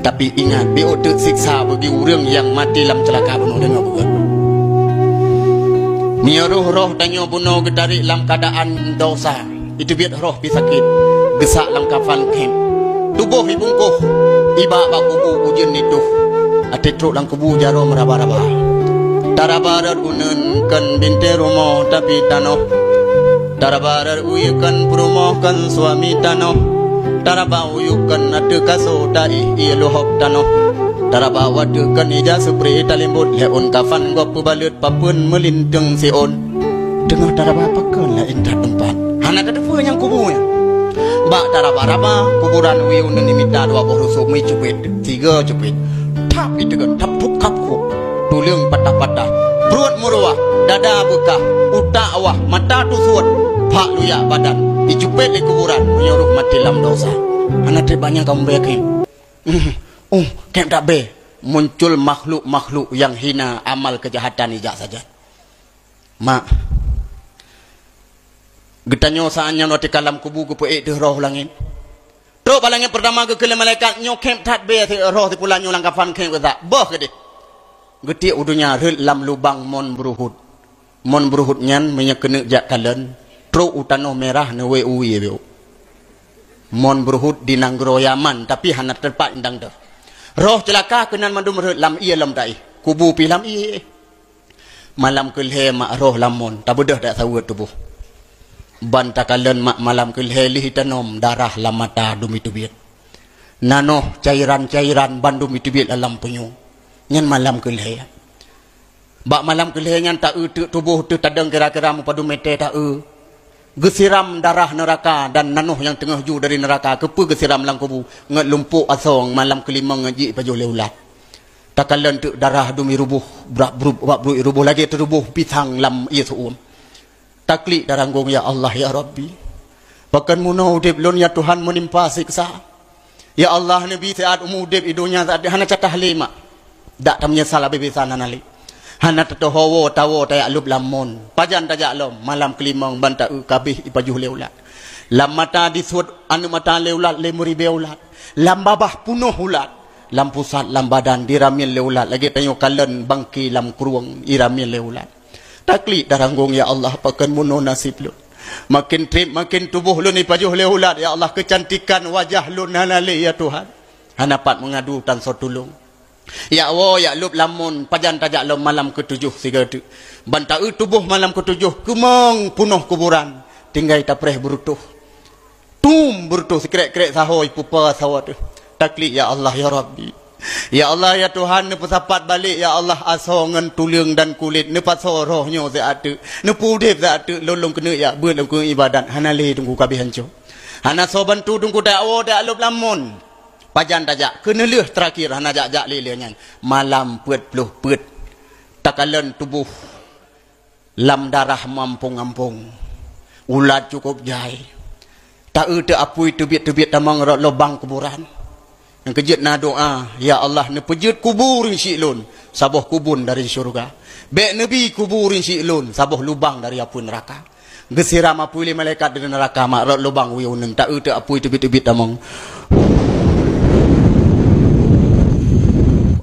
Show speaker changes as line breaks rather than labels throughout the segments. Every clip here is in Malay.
Tapi ingat, BO tersiksa bagi orang yang mati dalam celaka bunuh dengan buat. Mia roh danyo bunuh gedari dalam keadaan dosa. Itu biar roh pisakit. Gesak dalam kafan kem. Tubuh ibungkuh. Iba bakubu ujian itu. Ate truk dalam kubu jaro meraba-raba. Tarabarar unen kan binti rumah tapi tanoh. Tarabarar uyukan perumoh kan suami tanoh. Taraba uyukan ada kaso dai iluhop tanoh. Taraba wadukan ija supri talimbut leon kafan gop balut papun melintang sion. Dengar taraba pakan lah indah tempat. Hana kada fu yang kubunya. Ba taraba kuburan uyun nimita 20 rusuk mi cupit 3 cupit. Tap itu kan tap kapku. Tulang patah-patah, perut meruah, dada bekah, utak awah, mata tusut, pak luya badan, dicupet di kuburan, menyuruh mati dalam dosa. Anak terbanyak kamu bekim. Kem tak be, muncul makhluk-makhluk yang hina amal kejahatan ijak saja. Mak, getanyo saatnya noti kalam kubu kupuik di roh langit. Terus palangnya pertama ke malaikat nyo kem tak be roh di pulang nyo langkafan kem ke tak, boh ke dia. Geti udunya rel lam lubang mon beruhut nyan menyekene jak kalen tro utano merah ne we uye beo mon beruhut di nanggro Yaman tapi hanat terpak indang dah roh celaka kenan mandum rel lam iya lam dai kubu pilam iye malam kelhe mak roh lamon tak bedah dak sawat tubuh ban takalen mak malam kelhe lih tanom darah lam mata dumi tubit nano cairan-cairan bandum itubit alam penyu nyan malam kelhe bak malam kelhe nyan tak tubuh tu tadang kira-kira mupadu mete tak gesiram darah neraka dan nanuh yang tengah ju dari neraka kepu gesiram lang kubu ngat lumpuk asong malam kelima ngaji pajuh leulat takalan tu darah dumi rubuh brak rubuh lagi terubuh pisang lam yesuum taklik daranggung ya Allah ya Rabbi bahkan munau udip lon ya Tuhan menimpa siksa ya Allah nabi saat umudip idunya saat hana catah lima dak tam nyesal abebesan anali hana tatohowo tawo tayak lub lamon pajan tajak lom malam kelimang banta kabih ipajuh leulat lam mata disud anu mata leulat lemuri beulat lam babah punuh ulat lam pusat lam badan diramin leulat lagi tanyo kalen bangki lam kuruang iramin leulat takli daranggung ya Allah pakan muno nasib lu makin trip makin tubuh lu ni pajuh leulat ya Allah kecantikan wajah lu nanale ya Tuhan hanapat mengadu tan so tulung ya wo ya lub lamun pajan tajak lom malam ke-7 sigatu banta tubuh malam ke-7 kemong punuh kuburan tinggai tapreh berutuh tum berutuh sekrek-krek sahoi pupa sawat taklik ya Allah ya Rabbi ya Allah ya Tuhan ne pesapat balik ya Allah asongan tulang dan kulit ne paso rohnyo zaatu ne pudip zaatu lolong kena ya beut lengku ibadat hanale tunggu kabeh hancu hana so bantu tunggu dakwo dak lub lamun pajan tajak kena leh terakhir hana jak lelenya malam put takalan tubuh lam darah mampung-ampung ulat cukup jai tak te apui tebit-tebit tamang lubang kuburan yang kejut na doa ya Allah ne pejut kuburin silun sabuh kubun dari syurga be nabi kuburin silun sabuh lubang dari api neraka gesiram apui malaikat dari neraka mak lubang wiuneng tak te apui tebit-tebit tamang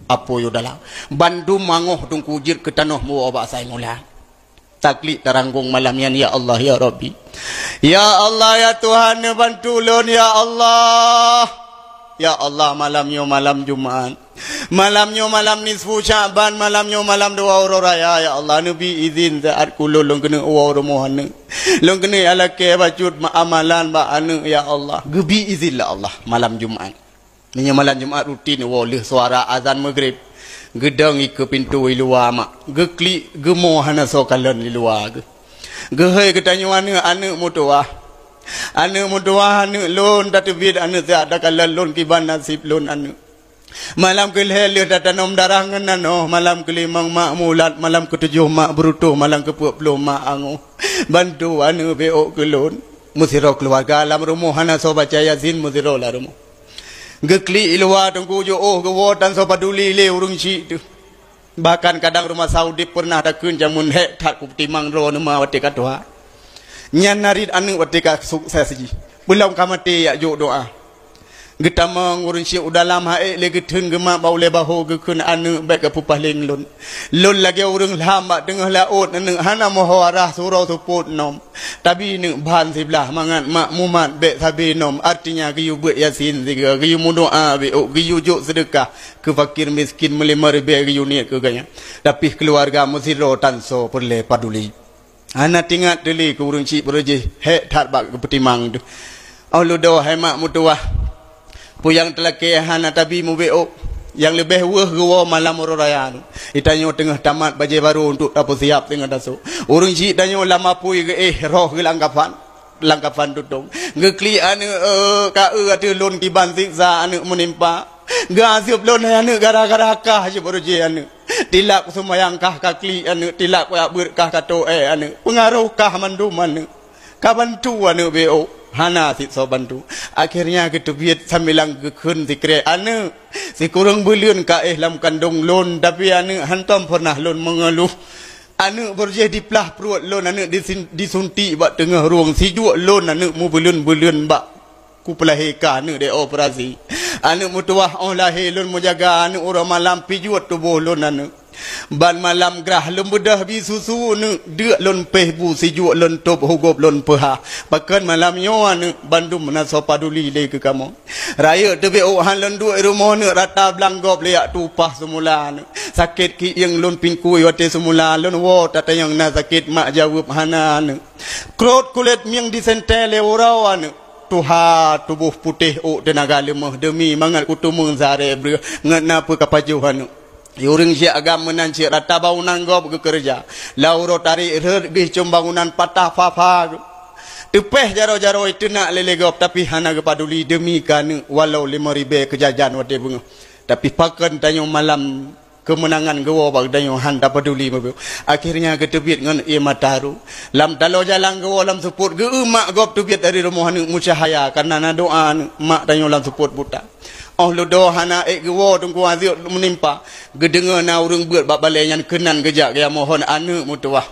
apa yo dalam bandum mangoh tung kujir ke tanah mu obak sai mula taklik taranggung malam yan ya Allah ya Rabbi ya Allah ya Tuhan bantu lon ya Allah malamnya malam Jumat malamnya malam nisfu Syaban malamnya malam dua raya ya Allah nabi izin saat kulo long kena wa romohan long kena ala ke bacut amalan ba anu ya Allah gebi izin la Allah malam Jumat ini malam Jumat rutin woleh suara azan maghrib gedang ke pintu luar mak geklik gemo hana sokalan di luar gehai ketanyo anu mutuah anu lon tatbid anu ada kalan lon kiban nasib lon anu malam kelih le tanom darangan anu malam kelimang mak mulat malam ke-7 mak berutuh malam ke-10 mak angu bantu anu beok kelon musiro keluarga alam rumah hana so baca yasin musiro la rumah gekli ilwa tunggu jo gewotan so paduli le urung ci tu bahkan kadang rumah Saudi pernah ada kun jamun he tak kuptimang ro nama watika doa nyan narid anu watika sukses ji belum kamati ya jo doa Gita mengurun si udalam hae le getun gemak bau le baho gekun anu baik ke pupah ling lun. Lun lagi urang lama tengah laut anu hana moho arah surau tuput nom. Tapi nu ban sebelah mangat makmumat baik sabi nom artinya giyu buat yasin tiga giyu mudoa be giyu juk sedekah ke fakir miskin melimah ribe giyu niat ke ganya. Tapi keluarga musiro tanso perle paduli. Hana tingat deli ke urang si berje he tat bak ke petimang tu. Allah doa hai mak mutuah. Puyang telaki hana tabi mubeo yang lebih wah gua malam raya tu. Itanyo tengah tamat baju baru untuk dapat siap tengah dasu. Urang si tanyo lama pui ke roh ke langkapan tutong. Ngekli anu ka atu lon kiban siksa anu menimpa. Gasip lon anu gara-gara kah je baru je anu. Tilak semayang kah kakli anu tilak ya berkah kato anu. Pengaruh kah mandum anu. Kabantu anu beo. Hana si so bantu. Akhirnya ketubiat sambilang gekun si kre anu si kurang beliun ka lam kandung lon tapi anu hantam pernah lon mengeluh anu berjadi plah perut lon anu disuntik bak tengah ruang si juak lon anu mu beliun bak ku pelahika anu de operasi anu mutuah lahir lon mu jaga anu orang malam pijuat tubuh lon anu ban malam gerah lembedah bi susu nu deuk lon peh bu si juak lon top hugop lon peha pakan malam nyo anu bandum menaso paduli le ke kamu raya tebe han lon duit rumah nu rata blanggop leak tupah semula anu sakit ki yang lon pingkui wate semula lon wo tata yang na sakit mak jawab hana anu krot kulit miang disentel le orau anu tuha tubuh putih tenaga lemah demi mangat kutumung zare bre ngena pe kapaju anu Yuring si agam menan si rata bangunan gop ke kerja. Lauro tarik gih cum bangunan patah papa. Tepeh jaro-jaro itu nak lele gop tapi hana kepaduli demi kan walau 5,000 kejajan wate bunga. Tapi pakan tanyo malam kemenangan gawa bag tanyo handa peduli mobil. Akhirnya ketebit ngan ia mataru. Lam talo jalan gawa lam support ge mak gop tebit dari rumah nu mucahaya karena na doa mak tanyo lam support buta. Oh lu doa hana gewo tunggu azir menimpa gedengar na urang beut bab balai yang kenan gejak ya mohon anu mutuah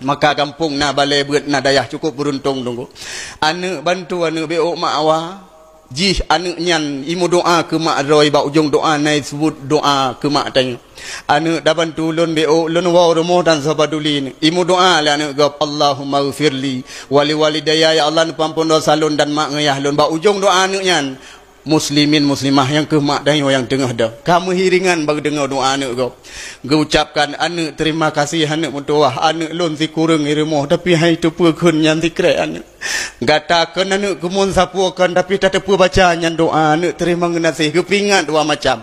maka kampung na balai beut na dayah cukup beruntung tunggu anu bantu anu beo mak awa jih anu nyan imu doa ke mak roy ba ujung doa nai sebut doa ke mak tanya anu da bantu lon beo lon wa rumah dan sabaduli ni imu doa la anu gop Allahumma ghfirli wali walidayya ya Allah pampun dosa lon dan mak ngayah lon ba ujung doa anu nyan muslimin muslimah yang ke mak dan yang tengah dah kamu hiringan bagi dengar doa anak kau ucapkan anak terima kasih anak mutuah anak lon si kurang irmoh tapi hai tu pekun yang tikre anak gatakan anak kemun sapuakan tapi tak tepu baca yang doa anak terima ngasih kepingat dua macam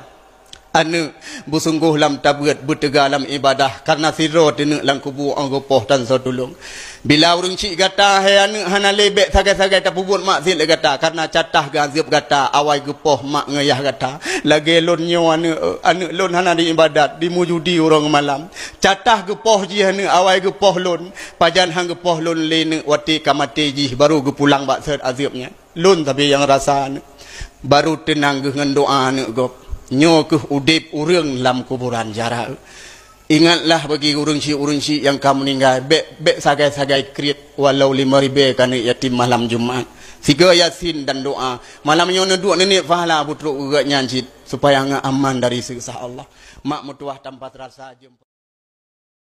anak bersungguh lam tabiat bertegar dalam ibadah karena sirot anak lang kubu anggopoh dan sotulung bila urang cik gata hai anak hana lebek sagai-sagai tak pubut maksud gata karena catah gazib gata awai gepoh mak ngayah gata lagi lon nyo anak lon hana di ibadat di mujudi orang malam catah gepoh ji anak awai gepoh lon pajan hang gepoh lon le wati kamate ji baru gepulang bak set azibnya lon tapi yang rasa anak baru tenang dengan doa anak gop nyo ke udip urang lam kuburan jarak. Ingatlah bagi urang si yang kamu meninggal bek sagai-sagai kriat walau 5,000 kan yatim malam Jumaat. Siga yasin dan doa. Malam nyo dua nenek pahala putruk ugat nyanjit supaya aman dari siksa Allah. Mak mutuah tanpa terasa jumpa